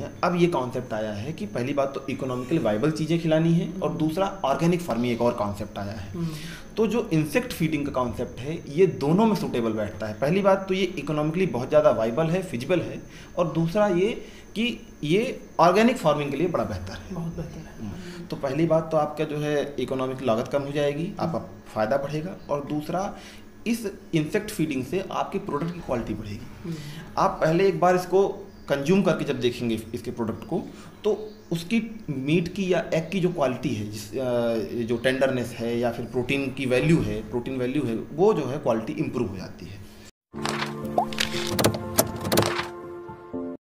हैं, अब ये कॉन्सेप्ट आया है कि पहली बात तो इकोनॉमिकली वाइबल चीज़ें खिलानी है और दूसरा ऑर्गेनिक फार्मिंग एक और कॉन्सेप्ट आया है। तो जो इंसेक्ट फीडिंग का कॉन्सेप्ट है ये दोनों में सूटेबल बैठता है। पहली बात तो ये इकोनॉमिकली बहुत ज़्यादा वाइबल है, फिजिबल है, और दूसरा ये कि ये ऑर्गेनिक फार्मिंग के लिए बड़ा बेहतर है, बहुत बेहतर है। तो पहली बात तो आपका जो है इकोनॉमिक लागत कम हो जाएगी, आपका फ़ायदा बढ़ेगा, और दूसरा इस इंसेक्ट फीडिंग से आपके प्रोडक्ट की क्वालिटी बढ़ेगी। आप पहले एक बार इसको कंज्यूम करके जब देखेंगे इसके प्रोडक्ट को, तो उसकी मीट की या एग की जो क्वालिटी है, जो टेंडरनेस है या फिर प्रोटीन की वैल्यू है, प्रोटीन वैल्यू है, वो जो है क्वालिटी इंप्रूव हो जाती है।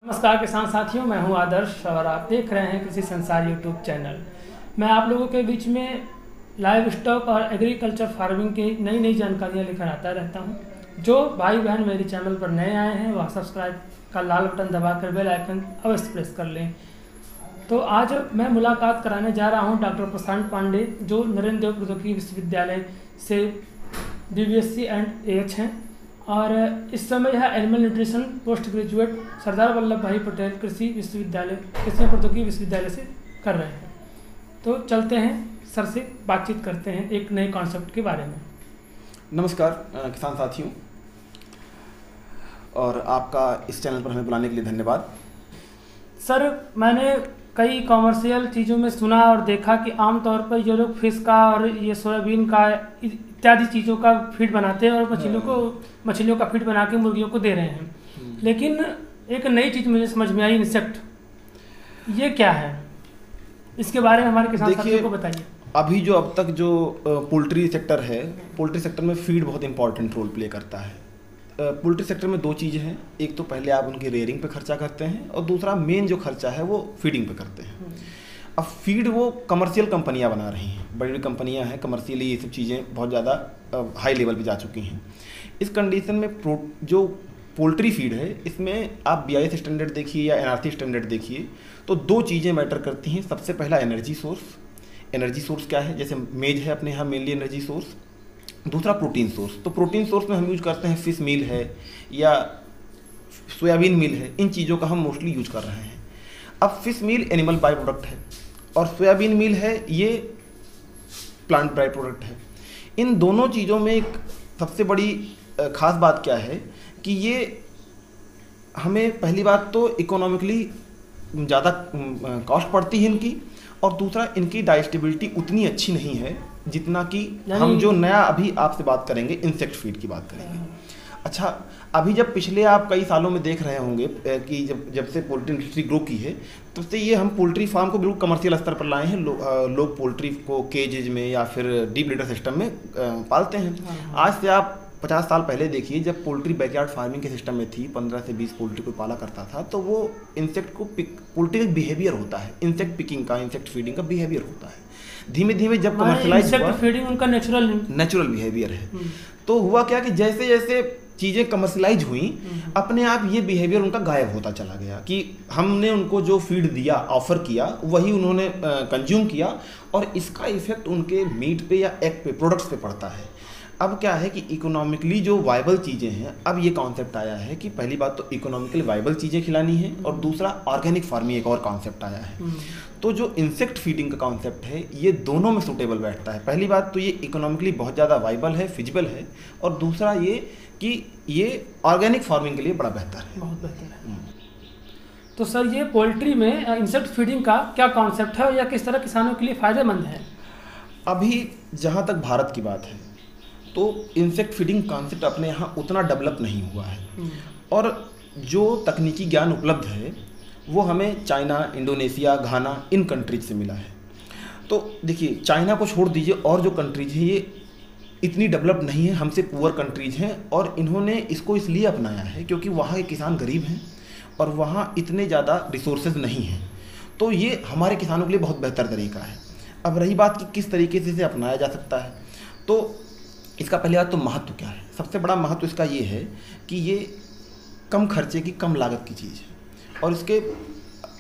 नमस्कार किसान साथियों, मैं हूं आदर्श और आप देख रहे हैं कृषि संसार यूट्यूब चैनल। मैं आप लोगों के बीच में लाइव स्टॉक और एग्रीकल्चर फार्मिंग की नई नई जानकारियां लेकर आता रहता हूं। जो भाई बहन मेरे चैनल पर नए आए हैं वह सब्सक्राइब का लाल बटन दबाकर बेल आइकन अवश्य प्रेस कर लें। तो आज मैं मुलाकात कराने जा रहा हूं डॉक्टर प्रशांत पांडे, जो नरेंद्र देव प्रौद्योगिकी विश्वविद्यालय से BSc एंड AH हैं, और इस समय यह animal nutrition post graduate Sardar Vallabh भाई पटेल कृषि प्रौद्योगिकी विश्वविद्यालय से कर रहे हैं। तो चलते हैं सर से बातचीत करते हैं एक नए कॉन्सेप्ट के बारे में। नमस्कार किसान साथियों, और आपका इस चैनल पर हमें बुलाने के लिए धन्यवाद। सर, मैंने कई कॉमर्शियल चीज़ों में सुना और देखा कि आमतौर पर ये लोग फिश का और ये सोयाबीन का इत्यादि चीज़ों का फीड बनाते हैं और मछलियों का फीड बना के मुर्गियों को दे रहे हैं। लेकिन एक नई चीज़ मुझे समझ में आई, इंसेक्ट, ये क्या है? इसके बारे में हमारे किसान साथियों को बताइए। अभी जो अब तक जो पोल्ट्री सेक्टर है, पोल्ट्री सेक्टर में फीड बहुत इंपॉर्टेंट रोल प्ले करता है। पोल्ट्री सेक्टर में दो चीज़ें हैं, एक तो पहले आप उनकी रेयरिंग पे खर्चा करते हैं और दूसरा मेन जो खर्चा है वो फीडिंग पे करते हैं। अब फीड वो कमर्शियल कंपनियां बना रही हैं, बड़ी बड़ी कंपनियां हैं, कमर्शियली ये सब चीज़ें बहुत ज़्यादा हाई लेवल पे जा चुकी हैं। इस कंडीशन में जो पोल्ट्री फीड है इसमें आप BIS स्टैंडर्ड देखिए या NRC स्टैंडर्ड देखिए, तो दो चीज़ें मैटर करती हैं। सबसे पहला एनर्जी सोर्स क्या है, जैसे मेज है अपने यहाँ मेनली एनर्जी सोर्स। दूसरा प्रोटीन सोर्स, तो प्रोटीन सोर्स में हम यूज करते हैं फिश मील है या सोयाबीन मील है, इन चीज़ों का हम मोस्टली यूज कर रहे हैं। अब fish meal animal by product है और सोयाबीन मील है ये प्लांट बाई प्रोडक्ट है। इन दोनों चीज़ों में एक सबसे बड़ी खास बात क्या है कि ये हमें पहली बात तो इकोनॉमिकली ज़्यादा कॉस्ट पड़ती है इनकी, और दूसरा इनकी डाइजेस्टिबिलिटी उतनी अच्छी नहीं है जितना कि हम जो नया अभी आपसे बात करेंगे इंसेक्ट फीड की बात करेंगे। अच्छा, अभी जब पिछले आप कई सालों में देख रहे होंगे कि जब से पोल्ट्री इंडस्ट्री ग्रो की है तब से ये हम पोल्ट्री फार्म को बिल्कुल कमर्शियल स्तर पर लाए हैं। लोग पोल्ट्री को केजेज में या फिर डीप लिटर सिस्टम में पालते हैं। आज से आप 50 साल पहले देखिए, जब पोल्ट्री बैकयार्ड फार्मिंग के सिस्टम में थी, 15 से 20 पोल्ट्री को पाला करता था, तो वो इंसेक्ट को पोल्ट्री का बिहेवियर होता है, इंसेक्ट पिकिंग का, इंसेक्ट फीडिंग का बिहेवियर होता है। धीमे धीमे जब कमर्शलाइज हुआ, फीडिंग उनका नेचुरल बिहेवियर है, तो हुआ क्या कि जैसे जैसे चीज़ें कमर्शलाइज हुई, अपने आप ये बिहेवियर उनका गायब होता चला गया कि हमने उनको जो फीड दिया, ऑफर किया, वही उन्होंने कंज्यूम किया, और इसका इफेक्ट उनके मीट पे या एग पे, प्रोडक्ट्स पे पड़ता है। अब क्या है कि इकोनॉमिकली जो वाइबल चीज़ें हैं, अब ये कॉन्सेप्ट आया है कि पहली बात तो इकोनॉमिकली वाइबल चीज़ें खिलानी है और दूसरा ऑर्गेनिक फार्मिंग एक और कॉन्सेप्ट आया है। तो जो इंसेक्ट फीडिंग का कॉन्सेप्ट है ये दोनों में सूटेबल बैठता है। पहली बात तो ये इकोनॉमिकली बहुत ज़्यादा वाइबल है, फिजिबल है, और दूसरा ये कि ये ऑर्गेनिक फार्मिंग के लिए बड़ा बेहतर है, बहुत बेहतर है। तो सर, ये पोल्ट्री में इंसेक्ट फीडिंग का क्या कॉन्सेप्ट है या किस तरह किसानों के लिए फ़ायदेमंद है? अभी जहाँ तक भारत की बात है तो इंसेक्ट फीडिंग कॉन्सेप्ट अपने यहाँ उतना डेवलप नहीं हुआ है, और जो तकनीकी ज्ञान उपलब्ध है वो हमें चाइना, इंडोनेशिया, घाना, इन कंट्रीज से मिला है। तो देखिए, चाइना को छोड़ दीजिए, और जो कंट्रीज है ये इतनी डेवलप नहीं है, हमसे पुअर कंट्रीज हैं, और इन्होंने इसको इसलिए अपनाया है क्योंकि वहाँ के किसान गरीब हैं और वहाँ इतने ज़्यादा रिसोर्सेज नहीं हैं। तो ये हमारे किसानों के लिए बहुत बेहतर तरीका है। अब रही बात कि किस तरीके से इसे अपनाया जा सकता है, तो इसका पहले बात तो महत्व क्या है। सबसे बड़ा महत्व इसका ये है कि ये कम खर्चे की, कम लागत की चीज़ है, और इसके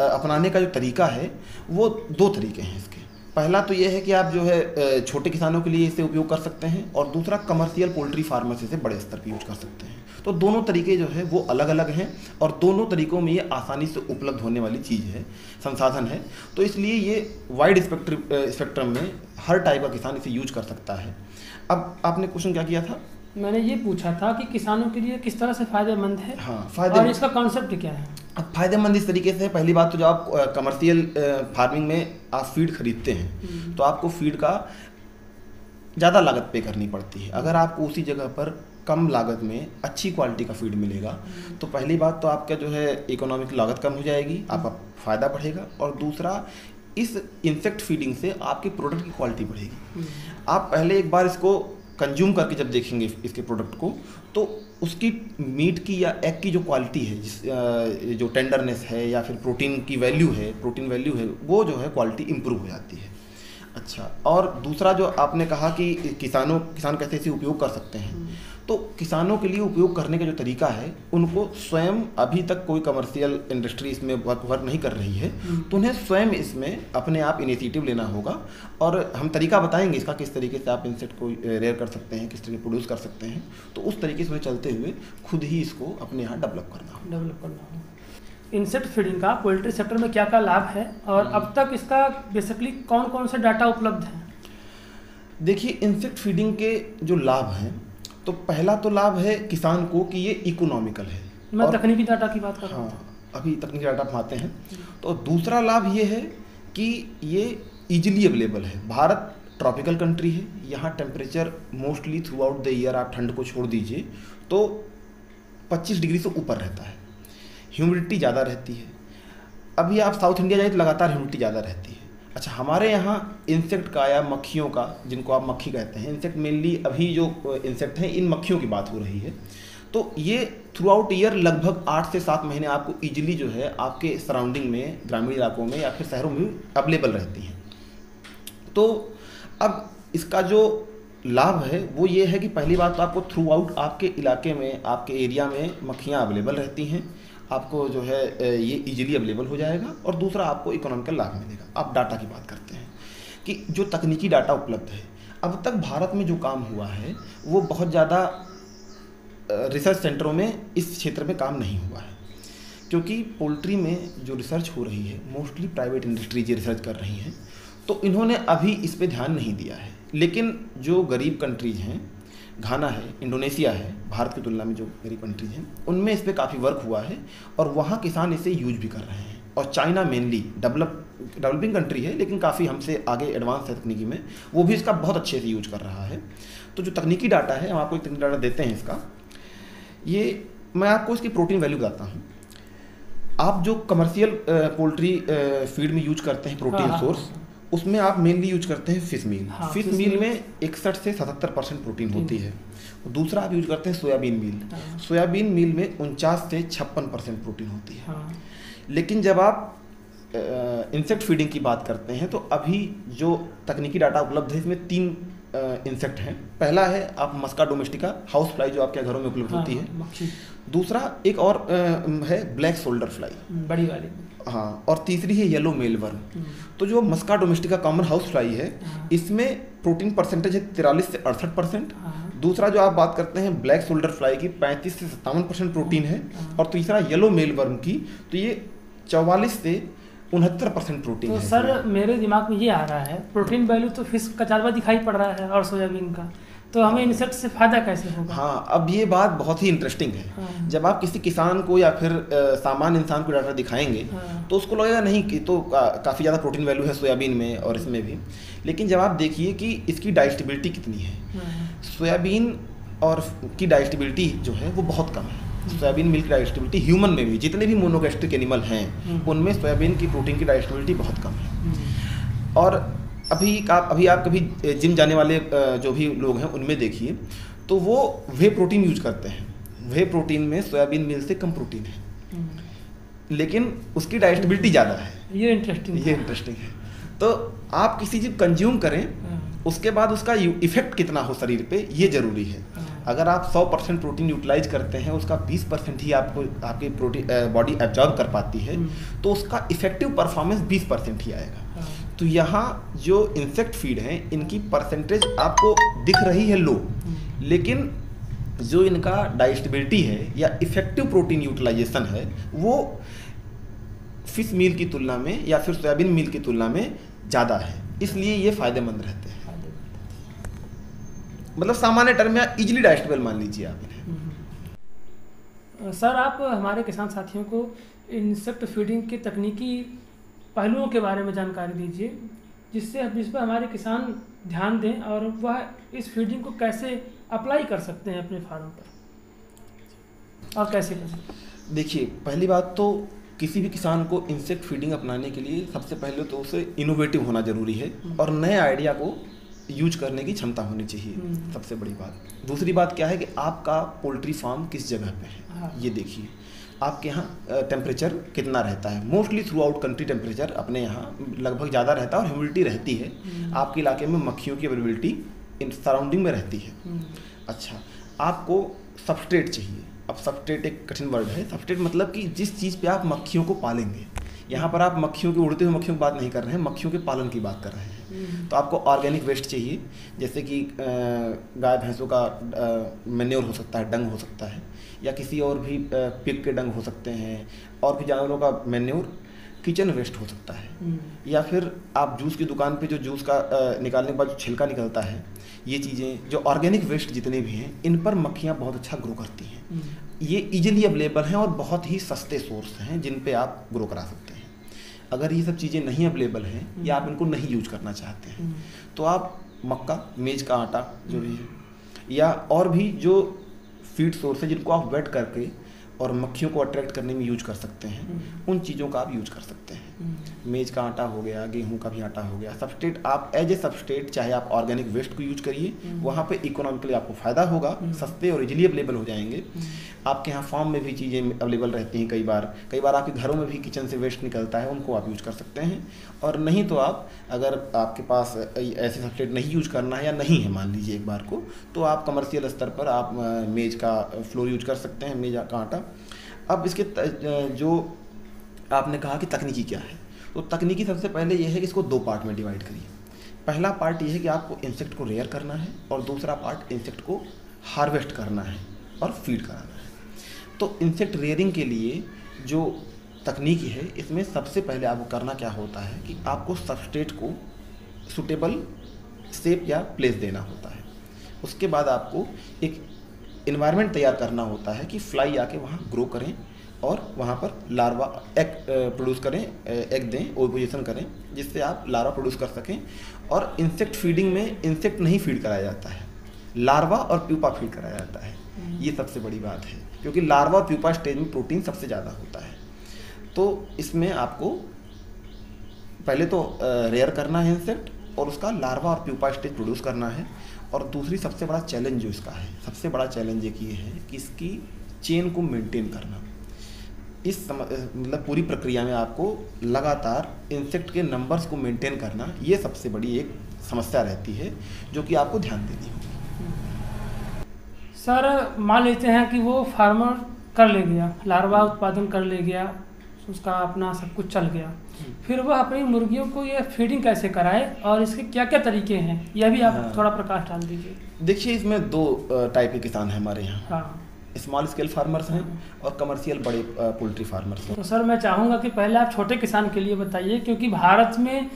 अपनाने का जो तरीका है वो दो तरीके हैं इसके। पहला तो ये है कि आप जो है छोटे किसानों के लिए इसे उपयोग कर सकते हैं, और दूसरा कमर्शियल पोल्ट्री फार्मर्स इसे बड़े स्तर पर यूज कर सकते हैं। तो दोनों तरीके जो है वो अलग अलग हैं और दोनों तरीक़ों में ये आसानी से उपलब्ध होने वाली चीज़ है, संसाधन है। तो इसलिए ये वाइड स्पेक्ट्रम में हर टाइप का किसान इसे यूज कर सकता है। अब आपने क्वेश्चन क्या किया था? मैंने ये पूछा था कि किसानों के लिए किस तरह से फ़ायदेमंद है। हाँ, और इसका कॉन्सेप्ट क्या है? अब फ़ायदेमंद इस तरीके से, पहली बात तो जब आप कमर्शियल फार्मिंग में आप फीड खरीदते हैं तो आपको फीड का ज़्यादा लागत पे करनी पड़ती है। अगर आपको उसी जगह पर कम लागत में अच्छी क्वालिटी का फीड मिलेगा तो पहली बात तो आपका जो है इकोनॉमिक लागत कम हो जाएगी, आपका फ़ायदा बढ़ेगा, और दूसरा इस इंसेक्ट फीडिंग से आपके प्रोडक्ट की क्वालिटी बढ़ेगी। आप पहले एक बार इसको कंज्यूम करके जब देखेंगे इसके प्रोडक्ट को, तो उसकी मीट की या एग की जो क्वालिटी है, जो टेंडरनेस है या फिर प्रोटीन वैल्यू है, वो जो है क्वालिटी इंप्रूव हो जाती है। अच्छा, और दूसरा जो आपने कहा कि किसान कैसे इसे उपयोग कर सकते हैं, तो किसानों के लिए उपयोग करने का जो तरीका है, उनको स्वयं, अभी तक कोई कमर्शियल इंडस्ट्री इसमें वर्क नहीं कर रही है, तो उन्हें स्वयं इसमें अपने आप इनिशिएटिव लेना होगा। और हम तरीका बताएंगे इसका, किस तरीके से आप इंसेक्ट को रेयर कर सकते हैं, किस तरीके प्रोड्यूस कर सकते हैं। तो उस तरीके से चलते हुए खुद ही इसको अपने यहाँ डेवलप करना हो। इंसेक्ट फीडिंग का पोल्ट्री सेक्टर में क्या क्या लाभ है और अब तक इसका बेसिकली कौन कौन से डाटा उपलब्ध है? देखिए, इंसेक्ट फीडिंग के जो लाभ हैं, तो पहला तो लाभ है किसान को कि ये इकोनॉमिकल है। मैं तकनीकी डाटा की बात कर रहा हूँ। हाँ, अभी तकनीकी डाटा हम आते हैं। तो दूसरा लाभ ये है कि ये इजीली अवेलेबल है। भारत ट्रॉपिकल कंट्री है, यहाँ temperature mostly through out the year, आप ठंड को छोड़ दीजिए तो 25 डिग्री से ऊपर रहता है। ह्यूमिडिटी ज़्यादा रहती है। अभी आप साउथ इंडिया जाइए तो लगातार ह्यूमिडिटी ज़्यादा रहती है। अच्छा, हमारे यहाँ इंसेक्ट का या मक्खियों का, जिनको आप मक्खी कहते हैं, इंसेक्ट मेनली अभी जो इंसेक्ट हैं, इन मक्खियों की बात हो रही है, तो ये थ्रू आउट ईयर लगभग 8 से 7 महीने आपको ईजिली जो है आपके सराउंडिंग में, ग्रामीण इलाकों में या फिर शहरों में अवेलेबल रहती हैं। तो अब इसका जो लाभ है वो ये है कि पहली बात तो आपको थ्रू आउट आपके इलाके में, आपके एरिया में मक्खियाँ अवेलेबल रहती हैं, आपको जो है ये इजीली अवेलेबल हो जाएगा, और दूसरा आपको इकोनॉमिकल लाभ मिलेगा। आप डाटा की बात करते हैं कि जो तकनीकी डाटा उपलब्ध है, अब तक भारत में जो काम हुआ है वो बहुत ज़्यादा रिसर्च सेंटरों में इस क्षेत्र में काम नहीं हुआ है, क्योंकि पोल्ट्री में जो रिसर्च हो रही है मोस्टली प्राइवेट इंडस्ट्रीज रिसर्च कर रही हैं, तो इन्होंने अभी इस पर ध्यान नहीं दिया है। लेकिन जो गरीब कंट्रीज हैं, घाना है, इंडोनेशिया है, भारत की तुलना में जो गरीब कंट्रीज हैं, उनमें इस पर काफ़ी वर्क हुआ है और वहाँ किसान इसे यूज भी कर रहे हैं। और चाइना मेनली डेवलपिंग कंट्री है, लेकिन काफ़ी हमसे आगे एडवांस है तकनीकी में, वो भी इसका बहुत अच्छे से यूज कर रहा है। तो जो तकनीकी डाटा है, हम आपको एक तकनीकी डाटा देते हैं इसका। ये मैं आपको इसकी प्रोटीन वैल्यू बताता हूँ। आप जो कमर्शियल पोल्ट्री फीड में यूज करते हैं प्रोटीन सोर्स, उसमें आप मेनली यूज करते हैं फिश मील। फिश मील में 61 से 77% प्रोटीन होती है। दूसरा आप यूज करते हैं सोयाबीन मील। सोयाबीन मील में 49 से 56% प्रोटीन होती है। लेकिन जब आप इंसेक्ट फीडिंग की बात करते हैं, तो अभी जो तकनीकी डाटा उपलब्ध है, इसमें 3 इंसेक्ट हैं। पहला है आप मस्का डोमेस्टिका, हाउस फ्लाई, जो आपके घरों में उपलब्ध होती है। दूसरा एक और है ब्लैक शोल्डर फ्लाई, बड़ी वाली। हाँ, और तीसरी है येलो मेलवर्म। तो जो मस्का डोमेस्टिका कॉमन हाउस फ्लाई है, इसमें प्रोटीन परसेंटेज है 43 से 68%। दूसरा जो आप बात करते हैं ब्लैक शोल्डर फ्लाई की, 35 से 57% प्रोटीन है। और तीसरा येलो मेलवर्म की, तो ये 44 से 69% प्रोटीन तो है। सर, मेरे दिमाग में ये आ रहा है, प्रोटीन वैल्यू तो फिश का ज़्यादा दिखाई पड़ रहा है और सोयाबीन का, तो हमें इंसेक्ट से फायदा कैसे होगा? हाँ, अब ये बात बहुत ही इंटरेस्टिंग है। जब आप किसी किसान को या फिर सामान्य इंसान को डाटा दिखाएंगे, तो उसको लगेगा नहीं कि तो काफ़ी ज़्यादा प्रोटीन वैल्यू है सोयाबीन में और इसमें भी। लेकिन जब आप देखिए कि इसकी डाइजेस्टिबिलिटी कितनी है, सोयाबीन और की डाइजेस्टिबिलिटी जो है वो बहुत कम है। सोयाबीन मिल्क की डाइजेस्टिबिलिटी ह्यूमन में भी, जितने भी मोनोगैस्ट्रिक एनिमल हैं, उनमें सोयाबीन की प्रोटीन की डाइजेस्टिबिलिटी बहुत कम है। और अभी आप कभी जिम जाने वाले जो भी लोग हैं उनमें देखिए, तो वो वे प्रोटीन यूज करते हैं। वे प्रोटीन में सोयाबीन मिल से कम प्रोटीन है, लेकिन उसकी डाइजेस्टिबिलिटी ज़्यादा है। ये इंटरेस्टिंग है। तो आप किसी चीज़ कंज्यूम करें, उसके बाद उसका इफेक्ट कितना हो शरीर पे, ये ज़रूरी है। अगर आप 100% प्रोटीन यूटिलाइज करते हैं, उसका 20% ही आपकी प्रोटीन बॉडी एब्जॉर्ब कर पाती है, तो उसका इफेक्टिव परफॉर्मेंस 20% ही आएगा। तो यहाँ जो इंसेक्ट फीड हैं, इनकी परसेंटेज आपको दिख रही है लो, लेकिन जो इनका डाइजेस्टिबिलिटी है या इफेक्टिव प्रोटीन यूटिलाइजेशन है वो फिश मील की तुलना में या फिर सोयाबीन मील की तुलना में ज़्यादा है, इसलिए ये फ़ायदेमंद रहते हैं। मतलब सामान्य टर्म में इजीली डाइजेस्टेबल मान लीजिए आप इन्हें। सर आप हमारे किसान साथियों को इंसेक्ट फीडिंग के तकनीकी पहलुओं के बारे में जानकारी दीजिए जिस पर हमारे किसान ध्यान दें और वह इस फीडिंग को कैसे अप्लाई कर सकते हैं अपने फार्म पर और कैसे कर सकते हैं। देखिए, पहली बात तो किसी भी किसान को इंसेक्ट फीडिंग अपनाने के लिए सबसे पहले तो उसे इनोवेटिव होना जरूरी है और नए आइडिया को यूज करने की क्षमता होनी चाहिए, सबसे बड़ी बात। दूसरी बात क्या है कि आपका पोल्ट्री फार्म किस जगह पे है। हाँ। ये देखिए आपके यहाँ टेम्परेचर कितना रहता है। Mostly through out country temperature अपने यहाँ लगभग ज़्यादा रहता है और ह्यूमिडिटी रहती है। आपके इलाके में मक्खियों की अवेलेबिलिटी इन सराउंडिंग में रहती है। अच्छा, आपको सबस्ट्रेट चाहिए। अब सबस्ट्रेट एक कठिन वर्ड है। सबस्ट्रेट मतलब कि जिस चीज़ पे आप मक्खियों को पालेंगे। यहाँ पर आप मक्खियों के उड़ते हुए मक्खियों की बात नहीं कर रहे हैं, मक्खियों के पालन की बात कर रहे हैं। तो आपको ऑर्गेनिक वेस्ट चाहिए, जैसे कि गाय भैंसों का मैन्योर हो सकता है, डंग हो सकता है, या किसी और भी पिग के डंग हो सकते हैं, और भी जानवरों का मैन्योर, किचन वेस्ट हो सकता है, या फिर आप जूस की दुकान पे जो जूस का निकालने के बाद जो छिलका निकलता है, ये चीज़ें जो ऑर्गेनिक वेस्ट जितने भी हैं इन पर मक्खियाँ बहुत अच्छा ग्रो करती हैं। ये इजीली अवेलेबल हैं और बहुत ही सस्ते सोर्स हैं जिन पे आप ग्रो करा सकते हैं। अगर ये सब चीज़ें नहीं अवेलेबल हैं या आप इनको नहीं यूज करना चाहते हैं तो आप मक्का, मेज का आटा जो भी है, या और भी जो फीड सोर्स है जिनको आप वेट करके और मक्खियों को अट्रैक्ट करने में यूज कर सकते हैं, उन चीज़ों का आप यूज कर सकते हैं। मेज का आटा हो गया, गेहूं का भी आटा हो गया। सबस्ट्रेट आप एज ए सबस्ट्रेट चाहे आप ऑर्गेनिक वेस्ट को यूज करिए, वहाँ पे इकोनॉमिकली आपको फ़ायदा होगा, सस्ते और इजीली अवेलेबल हो जाएंगे। आपके यहाँ फार्म में भी चीज़ें अवेलेबल रहती हैं। कई बार आपके घरों में भी किचन से वेस्ट निकलता है, उनको आप यूज कर सकते हैं। और नहीं तो आप, अगर आपके पास ऐसे सबस्ट्रेट नहीं यूज करना है या नहीं है मान लीजिए एक बार को, तो आप कमर्शियल स्तर पर आप मेज का फ्लोर यूज कर सकते हैं, मेज का आटा। अब इसके जो आपने कहा कि तकनीकी क्या है, तो तकनीकी सबसे पहले ये है कि इसको दो पार्ट में डिवाइड करिए। पहला पार्ट ये है कि आपको इंसेक्ट को रेयर करना है और दूसरा पार्ट इंसेक्ट को हार्वेस्ट करना है और फीड कराना है। तो इंसेक्ट रेयरिंग के लिए जो तकनीकी है, इसमें सबसे पहले आपको करना क्या होता है कि आपको सबस्ट्रेट को सूटेबल शेप या प्लेस देना होता है। उसके बाद आपको एक इन्वायरमेंट तैयार करना होता है कि फ्लाई आके वहाँ ग्रो करें और वहाँ पर लार्वा एग प्रोड्यूस करें, एग दें, ओविपोजिशन करें, जिससे आप लार्वा प्रोड्यूस कर सकें। और इंसेक्ट फीडिंग में इंसेक्ट नहीं फीड कराया जाता है, लार्वा और प्यूपा फीड कराया जाता है। ये सबसे बड़ी बात है, क्योंकि लार्वा और प्यूपा स्टेज में प्रोटीन सबसे ज़्यादा होता है। तो इसमें आपको पहले तो रेयर करना है इंसेक्ट और उसका लार्वा और प्यूपा स्टेज प्रोड्यूस करना है। और दूसरी सबसे बड़ा चैलेंज जो इसका है, सबसे बड़ा चैलेंज एक ये है कि इसकी चेन को मेंटेन करना। मतलब पूरी प्रक्रिया में आपको लगातार इंसेक्ट के नंबर्स को मेंटेन करना, ये सबसे बड़ी एक समस्या रहती है जो कि आपको ध्यान देनी होगी। सर मान लेते हैं कि वो फार्मर कर ले गया, लार्वा उत्पादन कर ले गया, उसका अपना सब कुछ चल गया, फिर वह अपनी मुर्गियों को ये फीडिंग कैसे कराए और इसके क्या क्या तरीके हैं, यह भी आप थोड़ा प्रकाश डाल दीजिए। देखिए, इसमें दो टाइप के किसान हैं हमारे यहाँ। हाँ, स्मॉल स्केल फार्मर्स हैं और कमर्शियल बड़े पोल्ट्री फार्मर्स हैं। तो सर मैं चाहूँगा कि पहले आप छोटे किसान के लिए बताइए, क्योंकि भारत में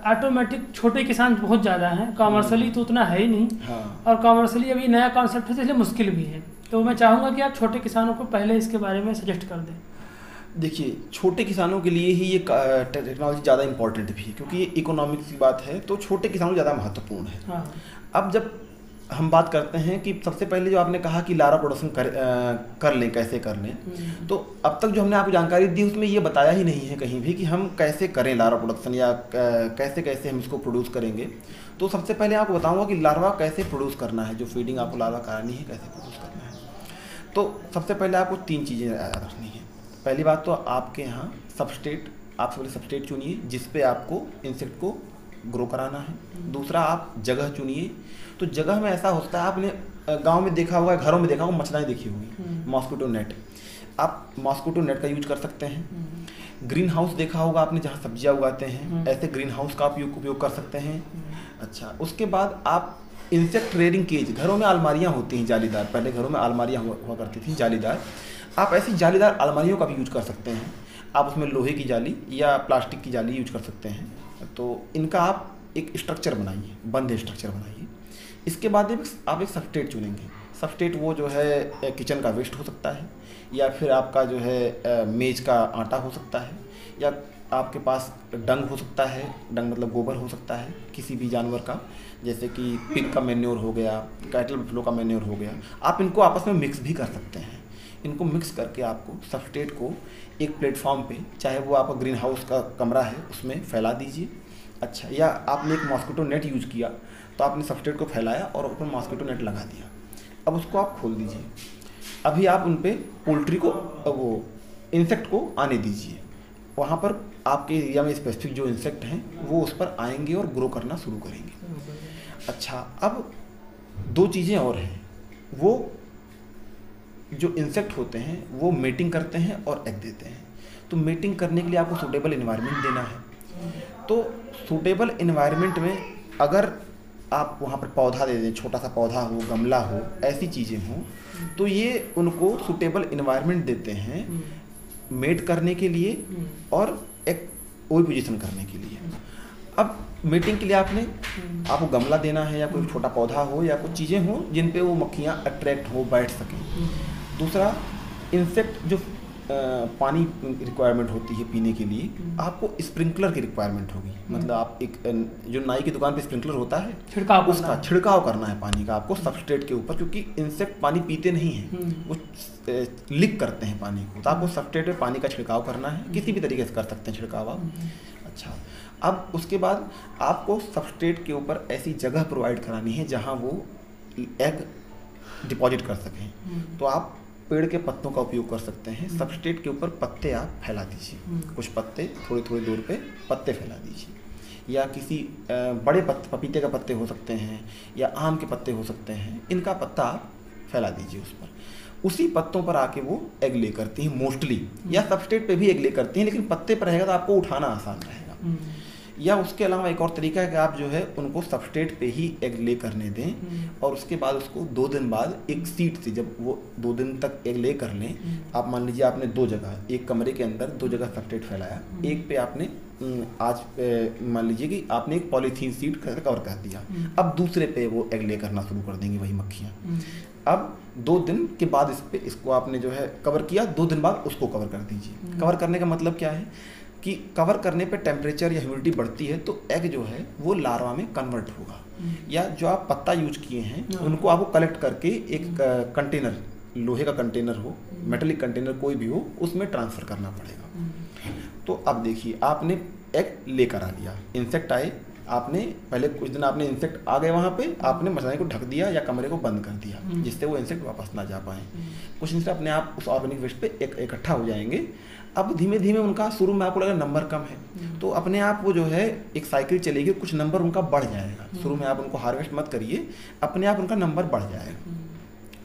ऑटोमेटिक छोटे किसान बहुत ज़्यादा हैं, कॉमर्शियली तो उतना है ही नहीं। हाँ। और कॉमर्शियली अभी नया कॉन्सेप्ट है, इसलिए मुश्किल भी है। तो मैं चाहूँगा कि आप छोटे किसानों को पहले इसके बारे में सजेस्ट कर दें। देखिए, छोटे किसानों के लिए ही ये टेक्नोलॉजी ज़्यादा इम्पोर्टेंट भी है, क्योंकि ये इकोनॉमिक्स की बात है, तो छोटे किसानों ज़्यादा महत्वपूर्ण है। हाँ। अब जब हम बात करते हैं कि सबसे पहले जो आपने कहा कि लार्वा प्रोडक्शन कर लें, कैसे कर लें, तो अब तक जो हमने आपको जानकारी दी उसमें ये बताया ही नहीं है कहीं भी कि हम कैसे करें लार्वा प्रोडक्शन या कैसे कैसे हम इसको प्रोड्यूस करेंगे। तो सबसे पहले आपको बताऊंगा कि लार्वा कैसे प्रोड्यूस करना है, जो फीडिंग आपको लार्वा करानी है कैसे प्रोड्यूस करना है। तो सबसे पहले आपको तीन चीज़ें याद रखनी है। पहली बात तो आपके यहाँ सबस्ट्रेट, आप सबसे सबस्ट्रेट चुनिए जिस पे आपको इंसेक्ट को ग्रो कराना है। दूसरा, आप जगह चुनिए। तो जगह में ऐसा होता है, आपने गांव में देखा होगा, घरों में देखा होगा, मच्छरदानी देखी होगी, मॉस्किटो नेट। आप मॉस्किटो नेट का यूज कर सकते हैं। ग्रीन हाउस देखा होगा आपने, जहाँ सब्जियां उगाते हैं, ऐसे ग्रीन हाउस का आप उपयोग कर सकते हैं। अच्छा, उसके बाद आप इंसेक्ट रेयरिंग केज, घरों में अलमारियाँ होती हैं जालीदार, पहले घरों में अलमारियाँ हुआ करती थी जालीदार। आप ऐसी जालीदार अलमारियों का भी यूज कर सकते हैं। आप उसमें लोहे की जाली या प्लास्टिक की जाली यूज कर सकते हैं। तो इनका आप एक स्ट्रक्चर बनाइए, बंद स्ट्रक्चर बनाइए। इसके बाद आप एक सबस्ट्रेट चुनेंगे। सबस्ट्रेट वो जो है किचन का वेस्ट हो सकता है, या फिर आपका जो है मेज का आटा हो सकता है, या आपके पास डंग हो सकता है। डंग मतलब गोबर हो सकता है किसी भी जानवर का, जैसे कि पिग का मैन्योर हो गया, कैटल बफलो का मैन्योर हो गया। आप इनको आपस में मिक्स भी कर सकते हैं। इनको मिक्स करके आपको सबस्ट्रेट को एक प्लेटफॉर्म पे, चाहे वो आपका ग्रीन हाउस का कमरा है उसमें फैला दीजिए। अच्छा, या आपने एक मॉस्किटो नेट यूज किया तो आपने सबस्ट्रेट को फैलाया और ऊपर मॉस्किटो नेट लगा दिया। अब उसको आप खोल दीजिए। अभी आप उन पे पोल्ट्री को, वो इंसेक्ट को आने दीजिए। वहाँ पर आपके एरिया में स्पेसिफिक जो इंसेक्ट हैं वो उस पर आएंगे और ग्रो करना शुरू करेंगे। अच्छा, अब दो चीज़ें और हैं। वो जो इंसेक्ट होते हैं वो मेटिंग करते हैं और एग देते हैं। तो मेटिंग करने के लिए आपको सूटेबल इन्वायरमेंट देना है। तो सूटेबल इन्वायरमेंट में अगर आप वहाँ पर पौधा दे दें, छोटा सा पौधा हो, गमला हो, ऐसी चीज़ें हों, तो ये उनको सूटेबल इन्वायरमेंट देते हैं मेट करने के लिए और एक ओविपोजिशन करने के लिए। अब मीटिंग के लिए आपको गमला देना है, या कोई छोटा पौधा हो, या कुछ चीज़ें हो जिन पे वो मक्खियाँ अट्रैक्ट हो, बैठ सकें। दूसरा, इंसेक्ट जो पानी रिक्वायरमेंट होती है पीने के लिए, आपको स्प्रिंकलर की रिक्वायरमेंट होगी। मतलब आप एक जो नाई की दुकान पे स्प्रिंकलर होता है, उसका छिड़काव करना है पानी का आपको सबस्ट्रेट के ऊपर, क्योंकि इंसेक्ट पानी पीते नहीं हैं, वो लीक करते हैं पानी को। तो आपको सबस्ट्रेट पे पानी का छिड़काव करना है, किसी भी तरीके से कर सकते हैं छिड़काव आप। अच्छा, अब उसके बाद आपको सबस्ट्रेट के ऊपर ऐसी जगह प्रोवाइड करानी है जहाँ वो एग डिपॉजिट कर सकें। तो आप पेड़ के पत्तों का उपयोग कर सकते हैं। सबस्ट्रेट के ऊपर पत्ते आप फैला दीजिए, कुछ पत्ते थोड़ी थोड़ी दूर पे पत्ते फैला दीजिए, या किसी बड़े पत्ते, पपीते का पत्ते हो सकते हैं या आम के पत्ते हो सकते हैं, इनका पत्ता आप फैला दीजिए उस पर। उसी पत्तों पर आके वो एग ले करती हैं मोस्टली, या सबस्ट्रेट पे भी एग ले करती हैं, लेकिन पत्ते पर रहेगा तो आपको उठाना आसान रहेगा। या उसके अलावा एक और तरीका है कि आप जो है उनको सबस्ट्रेट पे ही एग ले करने दें, और उसके बाद उसको 2 दिन बाद एक सीट से, जब वो 2 दिन तक एग ले कर लें, आप मान लीजिए आपने 2 जगह, एक कमरे के अंदर 2 जगह सबस्ट्रेट फैलाया, एक पे आपने आज मान लीजिए कि आपने एक पॉलीथीन सीट कवर कर दिया, अब दूसरे पे वो एग ले करना शुरू कर देंगी वही मक्खियाँ। अब 2 दिन के बाद इसको आपने जो है कवर किया, 2 दिन बाद उसको कवर कर दीजिए। कवर करने का मतलब क्या है कि कवर करने पे टेम्परेचर या ह्यूमिडिटी बढ़ती है तो एग जो है वो लार्वा में कन्वर्ट होगा, या जो आप पत्ता यूज किए हैं उनको आपको कलेक्ट करके एक कंटेनर, लोहे का कंटेनर हो, मेटेलिक कंटेनर कोई भी हो, उसमें ट्रांसफ़र करना पड़ेगा। तो अब देखिए, आपने एग लेकर आ लिया, इंसेक्ट आए, आपने पहले कुछ दिन आपने इंसेक्ट आ गए वहाँ पे, आपने मसाले को ढक दिया या कमरे को बंद कर दिया, जिससे वो इंसेक्ट वापस ना जा पाए। कुछ इंसेक्ट अपने आप उस ऑर्गेनिक वेस्ट पे इकट्ठा हो जाएंगे। अब धीमे धीमे उनका, शुरू में आपको लगा नंबर कम है, तो अपने आप वो जो है एक साइकिल चलेगी, कुछ नंबर उनका बढ़ जाएगा। शुरू में आप उनको हार्वेस्ट मत करिए, अपने आप उनका नंबर बढ़ जाएगा।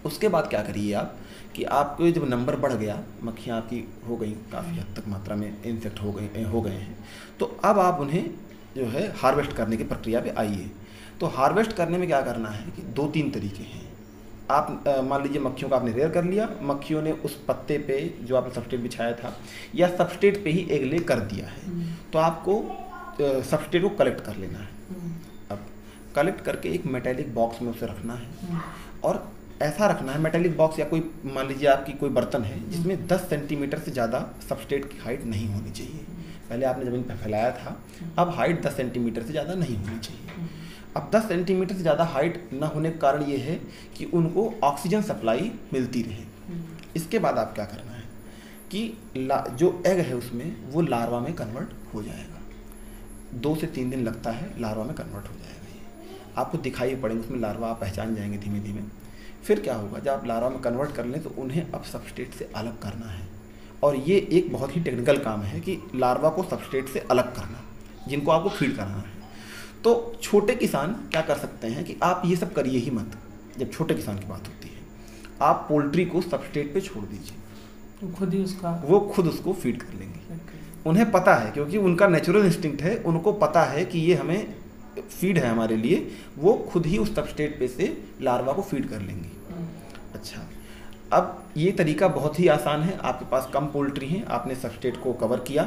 उसके बाद क्या करिए आप कि आपको जब नंबर बढ़ गया, मक्खियाँ आपकी हो गई काफ़ी हद तक मात्रा में, इंसेक्ट हो गए हैं, तो अब आप उन्हें जो है हार्वेस्ट करने की प्रक्रिया पे आइए। तो हार्वेस्ट करने में क्या करना है कि 2-3 तरीके हैं। आप मान लीजिए मक्खियों का आपने रेयर कर लिया, मक्खियों ने उस पत्ते पे जो आपने सबस्ट्रेट बिछाया था या सबस्ट्रेट पे ही एग ले कर दिया है, तो आपको सबस्ट्रेट को कलेक्ट कर लेना है। अब कलेक्ट करके एक मेटेलिक बॉक्स में उसे रखना है, और ऐसा रखना है मेटेलिक बॉक्स, या कोई मान लीजिए आपकी कोई बर्तन है जिसमें 10 सेंटीमीटर से ज़्यादा सबस्ट्रेट की हाइट नहीं होनी चाहिए। पहले आपने ज़मीन पर फैलाया था, अब हाइट 10 सेंटीमीटर से ज़्यादा नहीं होनी चाहिए। अब 10 सेंटीमीटर से ज़्यादा हाइट ना होने का कारण ये है कि उनको ऑक्सीजन सप्लाई मिलती रहे। इसके बाद आप क्या करना है कि जो एग है उसमें वो लार्वा में कन्वर्ट हो जाएगा। 2 से 3 दिन लगता है, लार्वा में कन्वर्ट हो जाएगा। ये आपको दिखाई पड़ेंगे उसमें लार्वा, आप पहचान जाएंगे धीमे धीमे। फिर क्या होगा, जब आप लार्वा में कन्वर्ट कर लें तो उन्हें अब सबस्ट्रेट से अलग करना है, और ये एक बहुत ही टेक्निकल काम है कि लार्वा को सबस्ट्रेट से अलग करना, जिनको आपको फीड कराना है। तो छोटे किसान क्या कर सकते हैं कि आप ये सब करिए ही मत। जब छोटे किसान की बात होती है, आप पोल्ट्री को सबस्ट्रेट पे छोड़ दीजिए, वो खुद उसको फीड कर लेंगे। उन्हें पता है, क्योंकि उनका नेचुरल इंस्टिंक्ट है, उनको पता है कि ये हमें फीड है हमारे लिए, वो खुद ही उस सबस्ट्रेट पे से लार्वा को फीड कर लेंगी। अच्छा, अब ये तरीका बहुत ही आसान है। आपके पास कम पोल्ट्री हैं, आपने सबस्ट्रेट को कवर किया,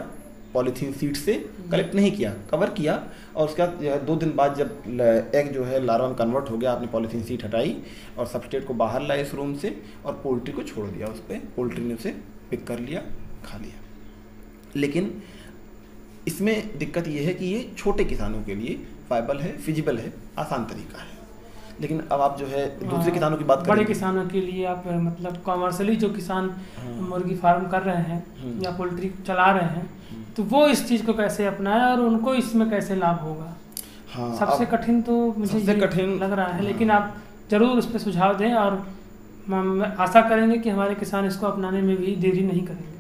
पॉलीथीन सीड से कलेक्ट नहीं किया, कवर किया, और उसके बाद 2 दिन बाद जब एग जो है लार्वा में कन्वर्ट हो गया, आपने पॉलीथीन सीड हटाई और सबस्ट्रेट को बाहर लाए इस रूम से और पोल्ट्री को छोड़ दिया उस पर। पोल्ट्री ने उसे पिक कर लिया, खा लिया। लेकिन इसमें दिक्कत ये है कि ये छोटे किसानों के लिए वायबल है, फिजिबल है, आसान तरीका है। लेकिन अब आप जो है दूसरे किसानों की बात करें, बड़े किसानों के लिए आप मतलब कॉमर्शियली जो किसान मुर्गी फार्म कर रहे हैं या पोल्ट्री चला रहे हैं, तो वो इस चीज़ को कैसे अपनाएं और उनको इसमें कैसे लाभ होगा? हाँ, सबसे कठिन तो मुझे ये कठिन लग रहा है। लेकिन आप ज़रूर उस पर सुझाव दें और हम आशा करेंगे कि हमारे किसान इसको अपनाने में भी देरी नहीं करेंगे।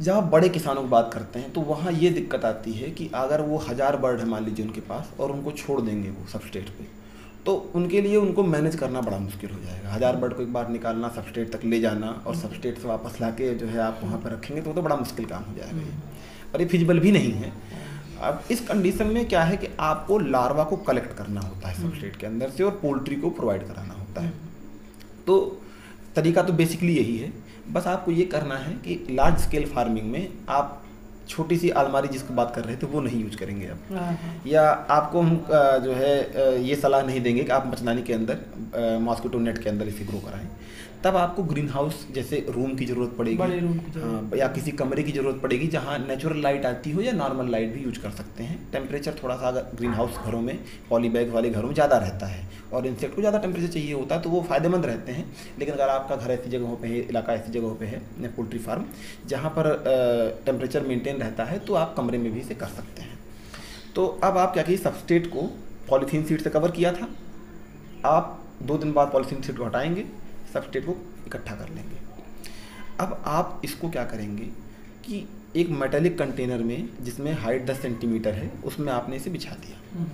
जहाँ बड़े किसानों की बात करते हैं तो वहाँ ये दिक्कत आती है कि अगर वो 1000 बर्ड है मान लीजिए उनके पास और उनको छोड़ देंगे वो सबस्ट्रेट पे, तो उनके लिए उनको मैनेज करना बड़ा मुश्किल हो जाएगा। 1000 बर्ड को एक बार निकालना, सबस्ट्रेट तक ले जाना और सबस्ट्रेट से वापस लाके जो है आप वहाँ पर रखेंगे तो बड़ा मुश्किल काम हो जाएगा ये, और ये फिजिबल भी नहीं है। अब इस कंडीशन में क्या है कि आपको लार्वा को कलेक्ट करना होता है सबस्ट्रेट के अंदर से और पोल्ट्री को प्रोवाइड कराना होता है। तो तरीका तो बेसिकली यही है। बस आपको ये करना है कि लार्ज स्केल फार्मिंग में आप छोटी सी अलमारी जिसकी बात कर रहे थे वो नहीं यूज करेंगे अब, या आपको हम जो है ये सलाह नहीं देंगे कि आप मच्छरदानी के अंदर मॉस्किटो नेट के अंदर इसे ग्रो कराएं। तब आपको ग्रीन हाउस जैसे रूम की ज़रूरत पड़ेगी, बड़े रूम की जरूरत, या किसी कमरे की ज़रूरत पड़ेगी जहाँ नेचुरल लाइट आती हो, या नॉर्मल लाइट भी यूज कर सकते हैं। टेम्परेचर थोड़ा सा अगर ग्रीन हाउस घरों में, पॉली बैग वाले घरों में ज़्यादा रहता है और इंसेक्ट को ज़्यादा टेम्परेचर चाहिए होता है तो वो फ़ायदेमंद रहते हैं। लेकिन अगर आपका घर ऐसी जगहों पे है, इलाका ऐसी जगहों पे है पोल्ट्री फार्म जहाँ पर टेम्परेचर मेंटेन रहता है, तो आप कमरे में भी इसे कर सकते हैं। तो अब आप क्या कीजिए, सबस्ट्रेट को पॉलीथीन शीट से कवर किया था, आप 2 दिन बाद पॉलीथीन शीट को हटाएंगे, सबस्ट्रेट को इकट्ठा कर लेंगे। अब आप इसको क्या करेंगे कि एक मेटालिक कंटेनर में जिसमें हाइट 10 सेंटीमीटर है उसमें आपने इसे बिछा दिया।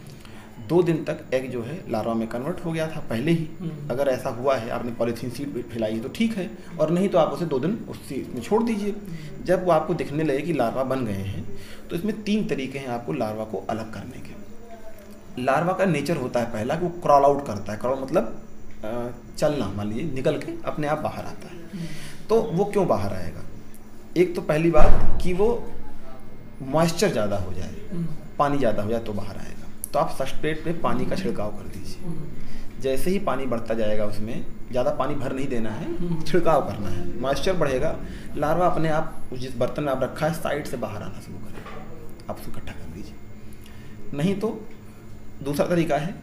2 दिन तक एग जो है लार्वा में कन्वर्ट हो गया था पहले ही। अगर ऐसा हुआ है, आपने पॉलीथीन शीट फैलाई तो ठीक है, और नहीं तो आप उसे 2 दिन उसमें छोड़ दीजिए। जब वो आपको दिखने लगे कि लार्वा बन गए हैं तो इसमें 3 तरीके हैं आपको लार्वा को अलग करने के। लार्वा का नेचर होता है पहला कि वो क्रॉल आउट करता है। क्रॉल मतलब चलना, मान लीजिए निकल के अपने आप बाहर आता है। तो वो क्यों बाहर आएगा? एक तो पहली बात कि वो मॉइस्चर ज़्यादा हो जाए, पानी ज़्यादा हो जाए तो बाहर आएगा। तो आप सबस्ट्रेट पे पानी का छिड़काव कर दीजिए। जैसे ही पानी बढ़ता जाएगा उसमें ज़्यादा पानी भर नहीं देना है, छिड़काव करना है, मॉइस्चर बढ़ेगा, लार्वा अपने आप जिस बर्तन में आप रखा है साइड से बाहर आना शुरू करेगा। आप उसको इकट्ठा कर दीजिए। नहीं तो दूसरा तरीका है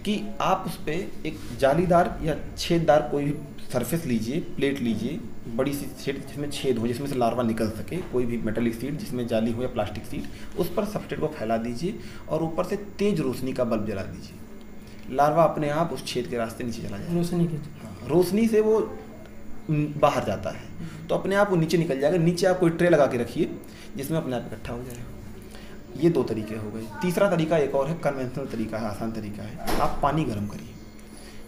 कि आप उस पर एक जालीदार या छेददार कोई भी सरफेस लीजिए, प्लेट लीजिए, बड़ी सी शीट जिसमें छेद हो, जिसमें से लार्वा निकल सके, कोई भी मेटालिक शीट जिसमें जाली हो या प्लास्टिक शीट, उस पर सबस्ट्रेट को फैला दीजिए और ऊपर से तेज रोशनी का बल्ब जला दीजिए। लार्वा अपने आप उस छेद के रास्ते नीचे चला जाएगा। रोशनी से वो बाहर जाता है तो अपने आप वो नीचे निकल जाएगा। नीचे आप कोई ट्रे लगा के रखिए जिसमें अपने आप इकट्ठा हो जाएगा। ये 2 तरीके हो गए। तीसरा तरीका एक और है, कन्वेंशनल तरीका है, आसान तरीका है। आप पानी गर्म करिए,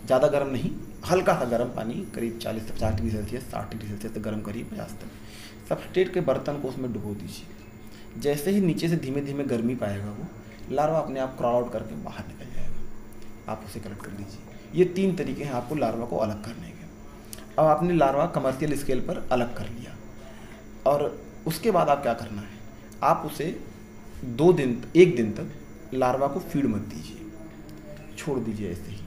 ज़्यादा गर्म नहीं, हल्का सा गर्म पानी, करीब 40 से 50 डिग्री सेल्सियस, 60 डिग्री सेल्सियस तक गर्म करिए, 50 तक। सबस्ट्रेट के बर्तन को उसमें डुबो दीजिए। जैसे ही नीचे से धीमे धीमे गर्मी पाएगा वो, लार्वा अपने आप क्रॉल आउट करके बाहर निकल जाएगा। आप उसे कलेक्ट कर लीजिए। ये 3 तरीके हैं आपको लार्वा को अलग करने के। अब आपने लार्वा कमर्शियल स्केल पर अलग कर लिया और उसके बाद आप क्या करना है, आप उसे 1 दिन तक लार्वा को फीड मत दीजिए, छोड़ दीजिए ऐसे ही,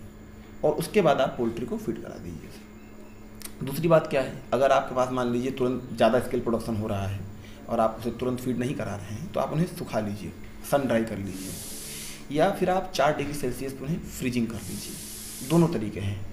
और उसके बाद आप पोल्ट्री को फीड करा दीजिए। दूसरी बात क्या है, अगर आपके पास मान लीजिए तुरंत ज़्यादा स्केल प्रोडक्शन हो रहा है और आप उसे तुरंत फीड नहीं करा रहे हैं तो आप उन्हें सुखा लीजिए, सन ड्राई कर लीजिए, या फिर आप 4 डिग्री सेल्सियस पर उन्हें फ्रीजिंग कर लीजिए। दोनों तरीके हैं,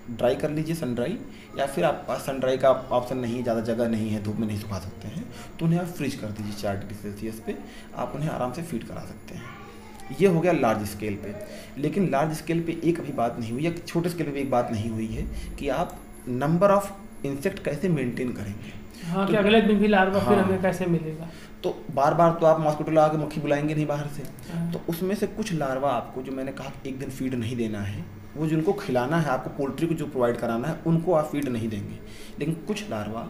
ड्राई कर लीजिए सन ड्राई, या फिर आपके पास सन ड्राई का ऑप्शन नहीं है, ज़्यादा जगह नहीं है, धूप में नहीं सुखा सकते हैं तो उन्हें आप फ्रीज कर दीजिए 4 डिग्री सेल्सियस पे। आप उन्हें आराम से फीड करा सकते हैं। ये हो गया लार्ज स्केल पे। लेकिन लार्ज स्केल पे एक अभी बात नहीं हुई, या छोटे स्केल पे भी एक बात नहीं हुई है कि आप नंबर ऑफ इंसेक्ट कैसे मेंटेन करेंगे। हाँ, कि अगले दिन भी लार्वा फिर हमें कैसे मिलेगा। तो बार बार तो आप मॉस्किटो लगा के मक्खी बुलाएंगे नहीं बाहर से। तो उसमें से कुछ लार्वा आपको, जो मैंने कहा 1 दिन फीड नहीं देना है, वो जिनको खिलाना है आपको, पोल्ट्री को जो प्रोवाइड कराना है, उनको आप फीड नहीं देंगे। लेकिन कुछ लार्वा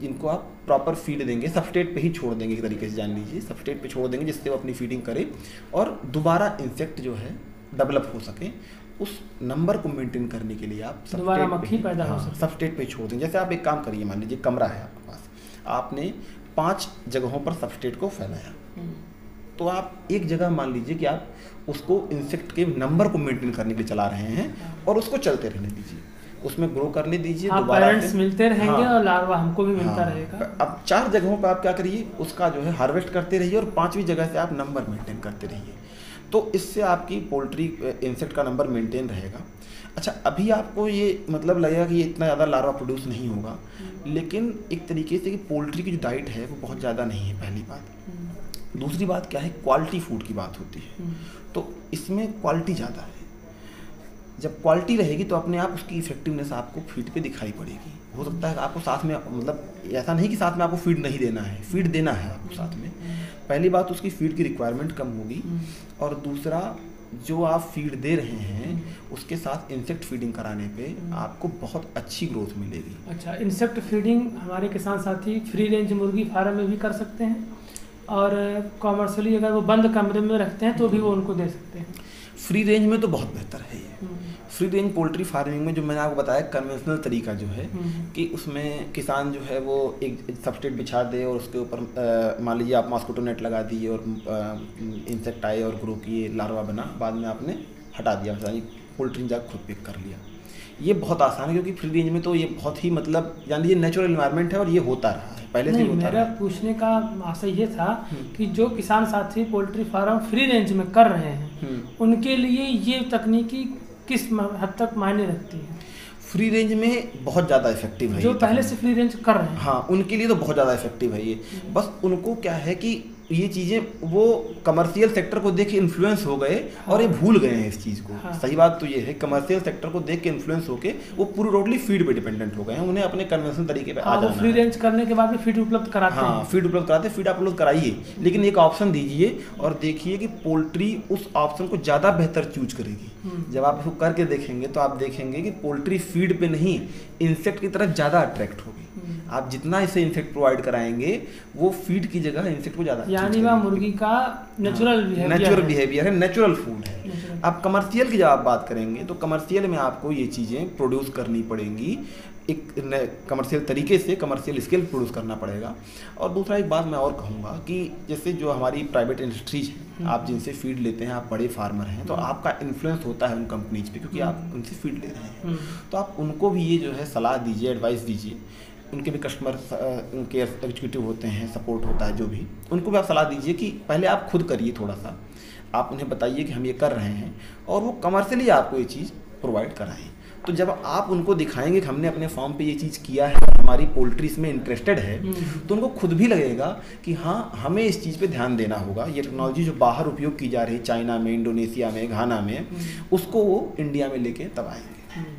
जिनको आप प्रॉपर फीड देंगे, सबस्ट्रेट पे ही छोड़ देंगे, एक तरीके से जान लीजिए सबस्ट्रेट पे छोड़ देंगे जिससे वो अपनी फीडिंग करे और दोबारा इंसेक्ट जो है डेवलप हो सके। उस नंबर को मेंटेन करने के लिए आप दोबारा मक्खी पैदा हो सके, सबस्ट्रेट पे छोड़ देंगे। जैसे आप एक काम करिए, मान लीजिए कमरा है आपके पास, आपने 5 जगहों पर सबस्ट्रेट को फैलाया, तो आप एक जगह मान लीजिए कि आप उसको इंसेक्ट के नंबर को मेंटेन करने के लिए चला रहे हैं और उसको चलते रहने दीजिए, उसमें ग्रो करने दीजिए, दोबारा पेरेंट्स मिलते रहेंगे और लार्वा हमको भी मिलता रहेगा। अब 4 जगहों पर आप क्या करिए, उसका जो है हार्वेस्ट करते रहिए और 5वीं जगह से आप नंबर मेंटेन करते रहिए, तो इससे आपकी पोल्ट्री इंसेक्ट का नंबर मेंटेन रहेगा। अच्छा, अभी आपको ये मतलब लगेगा कि ये इतना ज़्यादा लार्वा प्रोड्यूस नहीं होगा, लेकिन एक तरीके से कि पोल्ट्री की जो डाइट है वो बहुत ज़्यादा नहीं है, पहली बात। दूसरी बात क्या है, क्वालिटी फूड की बात होती है, तो इसमें क्वालिटी ज़्यादा है। जब क्वालिटी रहेगी तो अपने आप उसकी इफेक्टिवनेस आपको फीड पे दिखाई पड़ेगी। हो सकता है आपको साथ में, मतलब ऐसा नहीं कि साथ में आपको फीड नहीं देना है, फीड देना है आपको साथ में। पहली बात, उसकी फीड की रिक्वायरमेंट कम होगी, और दूसरा जो आप फीड दे रहे हैं उसके साथ इंसेक्ट फीडिंग कराने पे आपको बहुत अच्छी ग्रोथ मिलेगी। अच्छा, इंसेक्ट फीडिंग हमारे किसान साथी फ्री रेंज मुर्गी फार्म में भी कर सकते हैं, और कॉमर्शियली अगर वो बंद कमरे में रखते हैं तो भी वो उनको दे सकते हैं। फ्री रेंज में तो बहुत बेहतर है ये। फ्री रेंज पोल्ट्री फार्मिंग में जो मैंने आपको बताया कन्वेंशनल तरीका जो है कि उसमें किसान जो है वो एक सबस्ट्रेट बिछा दे और उसके ऊपर मान लीजिए आप मॉस्किटो नेट लगा दिए और इंसेक्ट आए और ग्रो किए, लार्वा बना, बाद में आपने हटा दिया, पोल्ट्री जाकर खुद पिक कर लिया। ये बहुत आसान है, क्योंकि फ्री रेंज में तो ये बहुत ही मतलब जान लीजिए नेचुरल इन्वायरमेंट है और ये होता रहा है पहले से होता रहा है। मेरा पूछने का आशय ये था कि जो किसान साथी पोल्ट्री फार्म फ्री रेंज में कर रहे हैं उनके लिए ये तकनीकी किस हद तक मायने रखती है? फ्री रेंज में बहुत ज़्यादा इफेक्टिव है, जो पहले से फ्री रेंज कर रहे हैं। हाँ, उनके लिए तो बहुत ज़्यादा इफेक्टिव है ये। बस उनको क्या है कि ये चीज़ें वो कमर्शियल सेक्टर को देख के इन्फ्लुएंस हो गए और ये भूल गए हैं इस चीज़ को। सही बात तो ये है, कमर्शियल सेक्टर को देख के इन्फ्लुएंस होके वो पूरी टोटली फीड पे डिपेंडेंट हो गए हैं। उन्हें अपने कन्वेंशनल तरीके पे आ जाना है। फ्री रेंज करने के बाद भी फीड उपलब्ध कराते हैं। हाँ, फीड उपलब्ध कराते हैं, फीड आप उपलब्ध कराइए, लेकिन एक ऑप्शन दीजिए और देखिए कि पोल्ट्री उस ऑप्शन को ज़्यादा बेहतर चूज करेगी। जब आप इसको करके देखेंगे तो आप देखेंगे कि पोल्ट्री फीड पे नहीं इंसेक्ट की तरफ ज़्यादा अट्रैक्ट होगी। आप जितना इसे इंसेक्ट प्रोवाइड कराएंगे वो फीड की जगह इंसेक्ट को ज़्यादा, यानी वह मुर्गी का नेचुरल बिहेवियर है, नेचुरल फूड है। आप कमर्शियल की जब आप बात करेंगे तो कमर्शियल में आपको ये चीज़ें प्रोड्यूस करनी पड़ेंगी, एक कमर्शियल तरीके से कमर्शियल स्केल प्रोड्यूस करना पड़ेगा। और दूसरा एक बात मैं और कहूँगा कि जैसे जो हमारी प्राइवेट इंडस्ट्रीज हैं, आप जिनसे फीड लेते हैं, आप बड़े फार्मर हैं, तो आपका इन्फ्लुएंस होता है उन कंपनीज पे, क्योंकि आप उनसे फीड ले रहे हैं। तो आप उनको भी ये जो है सलाह दीजिए, एडवाइस दीजिए। उनके भी कस्टमर उनके एग्जीक्यूटिव होते हैं, सपोर्ट होता है जो भी, उनको भी आप सलाह दीजिए कि पहले आप खुद करिए, थोड़ा सा आप उन्हें बताइए कि हम ये कर रहे हैं और वो कमर्शियली आपको ये चीज़ प्रोवाइड कराएं। तो जब आप उनको दिखाएंगे कि हमने अपने फार्म पे ये चीज़ किया है, हमारी पोल्ट्री इसमें इंटरेस्टेड है, तो उनको खुद भी लगेगा कि हाँ, हमें इस चीज़ पे ध्यान देना होगा। ये टेक्नोलॉजी जो बाहर उपयोग की जा रही है, चाइना में, इंडोनेशिया में, घाना में, उसको वो इंडिया में लेके तब आएंगे।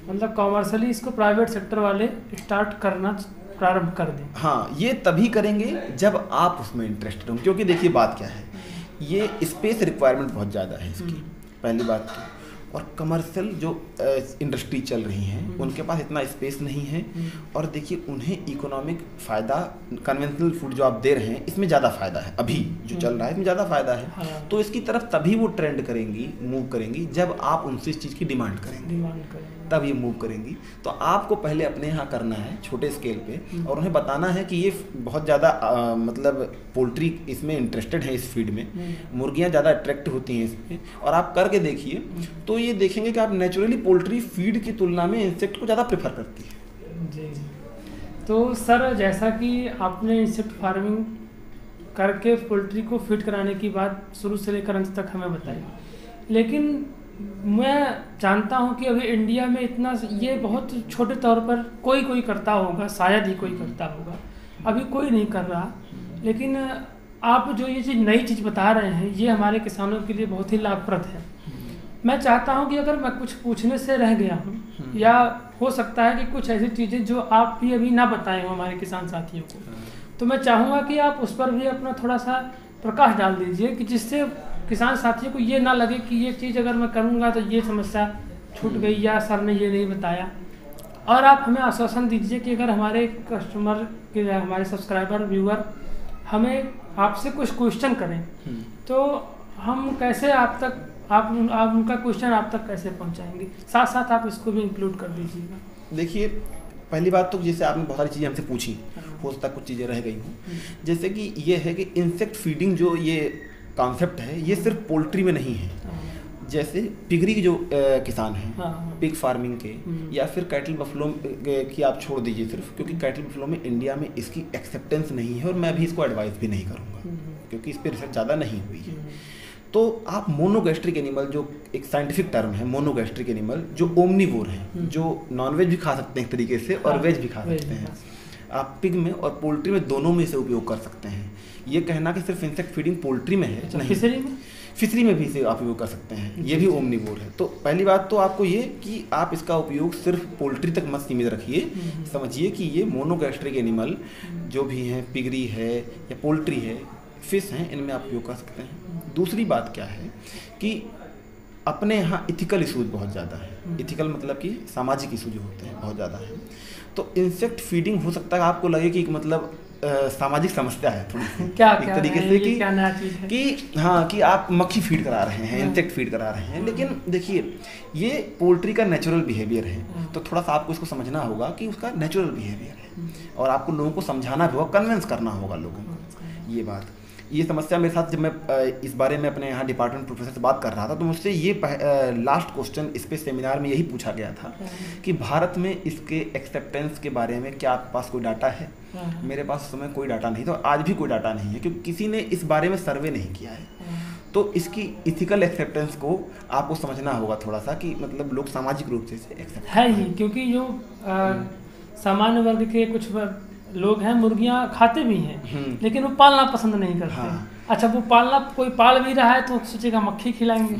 मतलब कॉमर्शियली इसको प्राइवेट सेक्टर वाले स्टार्ट करना प्रारंभ कर दें। हाँ, ये तभी करेंगे जब आप उसमें इंटरेस्टेड हों, क्योंकि देखिए बात क्या है, ये स्पेस रिक्वायरमेंट बहुत ज़्यादा है इसकी, पहली बात तो। और कमर्शियल जो इंडस्ट्री चल रही हैं उनके पास इतना स्पेस नहीं है, और देखिए उन्हें इकोनॉमिक फ़ायदा कन्वेंशनल फूड जो आप दे रहे हैं इसमें ज़्यादा फ़ायदा है, अभी जो चल रहा है इसमें ज़्यादा फ़ायदा है। हाँ। तो इसकी तरफ तभी वो ट्रेंड करेंगी, मूव करेंगी, जब आप उनसे इस चीज़ की डिमांड करेंगे, तब ये मूव करेंगी। तो आपको पहले अपने यहाँ करना है छोटे स्केल पे, और उन्हें बताना है कि ये बहुत ज़्यादा मतलब पोल्ट्री इसमें इंटरेस्टेड है, इस फीड में मुर्गियाँ ज़्यादा अट्रैक्ट होती हैं इसमें, और आप करके देखिए तो ये देखेंगे कि आप नेचुरली पोल्ट्री फीड की तुलना में इंसेक्ट को ज़्यादा प्रेफर करती है। जी। तो सर, जैसा कि आपने इंसेक्ट फार्मिंग करके पोल्ट्री को फीड कराने की बात शुरू से लेकर अंत तक हमें बताई, लेकिन मैं जानता हूं कि अभी इंडिया में इतना ये बहुत छोटे तौर पर कोई करता होगा, शायद ही कोई करता होगा, अभी कोई नहीं कर रहा। लेकिन आप जो ये चीज़ नई चीज़ बता रहे हैं ये हमारे किसानों के लिए बहुत ही लाभप्रद है। मैं चाहता हूं कि अगर मैं कुछ पूछने से रह गया हूं, या हो सकता है कि कुछ ऐसी चीज़ें जो आप भी अभी ना बताए हो हमारे किसान साथियों को, तो मैं चाहूँगा कि आप उस पर भी अपना थोड़ा सा प्रकाश डाल दीजिए, कि जिससे किसान साथियों को ये ना लगे कि ये चीज़ अगर मैं करूँगा तो ये समस्या छूट गई, या सर ने ये नहीं बताया। और आप हमें आश्वासन दीजिए कि अगर हमारे कस्टमर के, हमारे सब्सक्राइबर व्यूअर हमें आपसे कुछ क्वेश्चन करें तो हम कैसे आप तक आप उनका क्वेश्चन आप तक कैसे पहुंचाएंगे, साथ साथ आप इसको भी इंक्लूड कर दीजिएगा। देखिए, पहली बात तो जैसे आपने बहुत सारी चीज़ें हमसे पूछी, हो सकता है कुछ चीज़ें रह गई हों। जैसे कि ये है कि इंसेक्ट फीडिंग जो ये कॉन्सेप्ट है ये सिर्फ पोल्ट्री में नहीं है। जैसे पिगरी के जो किसान हैं, पिग फार्मिंग के, या फिर कैटल बफलो की आप छोड़ दीजिए सिर्फ, क्योंकि कैटल बफलो में इंडिया में इसकी एक्सेप्टेंस नहीं है और मैं भी इसको एडवाइस भी नहीं करूँगा क्योंकि इस पर रिसर्च ज़्यादा नहीं हुई है। तो आप मोनोगैस्ट्रिक एनिमल, जो एक साइंटिफिक टर्म है, मोनोगैस्ट्रिक एनिमल जो ओमनीवोर हैं, जो नॉनवेज भी खा सकते हैं एक तरीके से और वेज भी खा सकते हैं, आप पिग में और पोल्ट्री में दोनों में इसे उपयोग कर सकते हैं। ये कहना कि सिर्फ इंसेक्ट फीडिंग पोल्ट्री में है नहीं, फिशरी में भी इसे आप उपयोग कर सकते हैं, ये भी ओमनीवोर है। तो पहली बात तो आपको ये कि आप इसका उपयोग सिर्फ पोल्ट्री तक मत सीमित रखिए, समझिए कि ये मोनोगैस्ट्रिक एनिमल जो भी हैं, पिगरी है या पोल्ट्री है, फिश हैं, इनमें आप उपयोग कर सकते हैं। दूसरी बात क्या है कि अपने यहाँ इथिकल इशूज बहुत ज़्यादा है। इथिकल मतलब कि सामाजिक इशू जो होते हैं बहुत ज़्यादा है। तो इंसेक्ट फीडिंग हो सकता है आपको लगे कि मतलब सामाजिक समस्या है थोड़ी सी, क्या एक तरीके से कि हाँ कि आप मक्खी फीड करा रहे हैं, इंसेक्ट फीड करा रहे हैं। लेकिन देखिए, ये पोल्ट्री का नेचुरल बिहेवियर है, तो थोड़ा सा आपको इसको समझना होगा कि उसका नेचुरल बिहेवियर है और आपको लोगों को समझाना भी होगा, कन्विंस करना होगा लोगों को। ये बात, ये समस्या मेरे साथ जब मैं इस बारे में अपने यहाँ डिपार्टमेंट प्रोफेसर से बात कर रहा था तो मुझसे ये लास्ट क्वेश्चन इस पे सेमिनार में यही पूछा गया था कि भारत में इसके एक्सेप्टेंस के बारे में क्या आपके पास कोई डाटा है। मेरे पास उस समय कोई डाटा नहीं था, आज भी कोई डाटा नहीं है क्योंकि किसी ने इस बारे में सर्वे नहीं किया है। तो इसकी इथिकल एक्सेप्टेंस को आपको समझना होगा थोड़ा सा कि मतलब लोग सामाजिक रूप से इसे एक्सेप्ट है ही, क्योंकि जो सामान्य वर्ग के कुछ लोग हैं मुर्गियां खाते भी हैं लेकिन वो पालना पसंद नहीं करते। अच्छा, वो पालना कोई पाल भी रहा है तो सोचेगा मक्खी खिलाएंगे,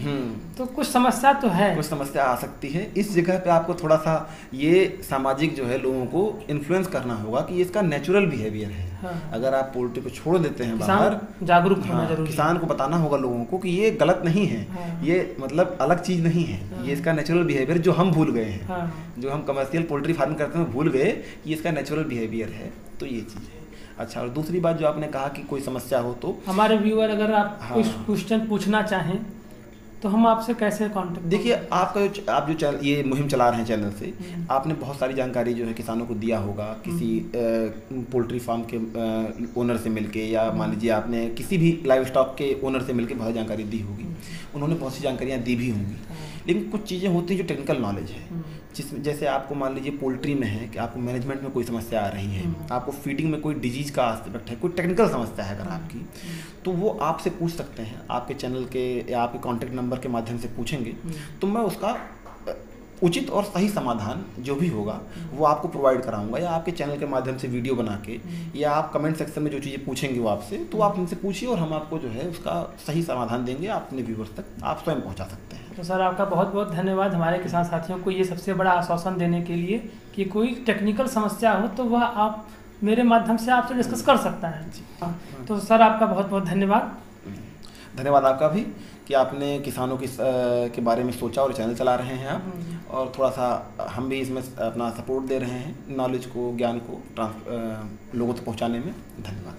तो कुछ समस्या तो है, कुछ समस्या आ सकती है। इस जगह पे आपको थोड़ा सा ये सामाजिक जो है लोगों को इन्फ्लुएंस करना होगा कि ये इसका नेचुरल बिहेवियर है। अगर आप पोल्ट्री को छोड़ देते हैं बाहर, जागरूक होना जरूरी, किसान को बताना होगा लोगों को कि ये गलत नहीं है, ये मतलब अलग चीज नहीं है, ये इसका नेचुरल बिहेवियर जो हम भूल गए हैं, जो हम कमर्शियल पोल्ट्री फार्मिंग करते हैं भूल गए कि इसका नेचुरल बिहेवियर है। तो ये चीज़ है। अच्छा, और दूसरी बात जो आपने कहा कि कोई समस्या हो तो हमारे व्यूअर अगर आप कुछ क्वेश्चन पूछना चाहें तो हम आपसे कैसे कांटेक्ट? देखिए, आपका जो आप जो चैनल ये मुहिम चला रहे हैं चैनल से, आपने बहुत सारी जानकारी जो है किसानों को दिया होगा, किसी पोल्ट्री फार्म के ओनर से मिलके, या मान लीजिए आपने किसी भी लाइव स्टॉक के ओनर से मिलके बहुत जानकारी दी होगी, उन्होंने बहुत सी जानकारियाँ दी भी होंगी। लेकिन कुछ चीज़ें होती हैं जो टेक्निकल नॉलेज है, जिसमें जैसे आपको मान लीजिए पोल्ट्री में है कि आपको मैनेजमेंट में कोई समस्या आ रही है, आपको फीडिंग में कोई डिजीज का आस्पेक्ट है, कोई टेक्निकल समस्या है अगर आपकी, तो वो आपसे पूछ सकते हैं। आपके चैनल के या आपके कॉन्टैक्ट नंबर के माध्यम से पूछेंगे तो मैं उसका उचित और सही समाधान जो भी होगा वो आपको प्रोवाइड कराऊंगा, या आपके चैनल के माध्यम से वीडियो बना के, या आप कमेंट सेक्शन में जो चीज़ें पूछेंगे वो आपसे, तो आप उनसे पूछिए और हम आपको जो है उसका सही समाधान देंगे, आप अपने व्यूवर्स तक आप स्वयं पहुंचा सकते हैं। तो सर, आपका बहुत बहुत धन्यवाद हमारे किसान साथियों को ये सबसे बड़ा आश्वासन देने के लिए कि कोई टेक्निकल समस्या हो तो वह आप मेरे माध्यम से आपसे डिस्कस कर सकता है। तो सर, आपका बहुत बहुत धन्यवाद। धन्यवाद आपका भी कि आपने किसानों के बारे में सोचा और चैनल चला रहे हैं आप, और थोड़ा सा हम भी इसमें अपना सपोर्ट दे रहे हैं, नॉलेज को, ज्ञान को लोगों तक पहुंचाने में। धन्यवाद।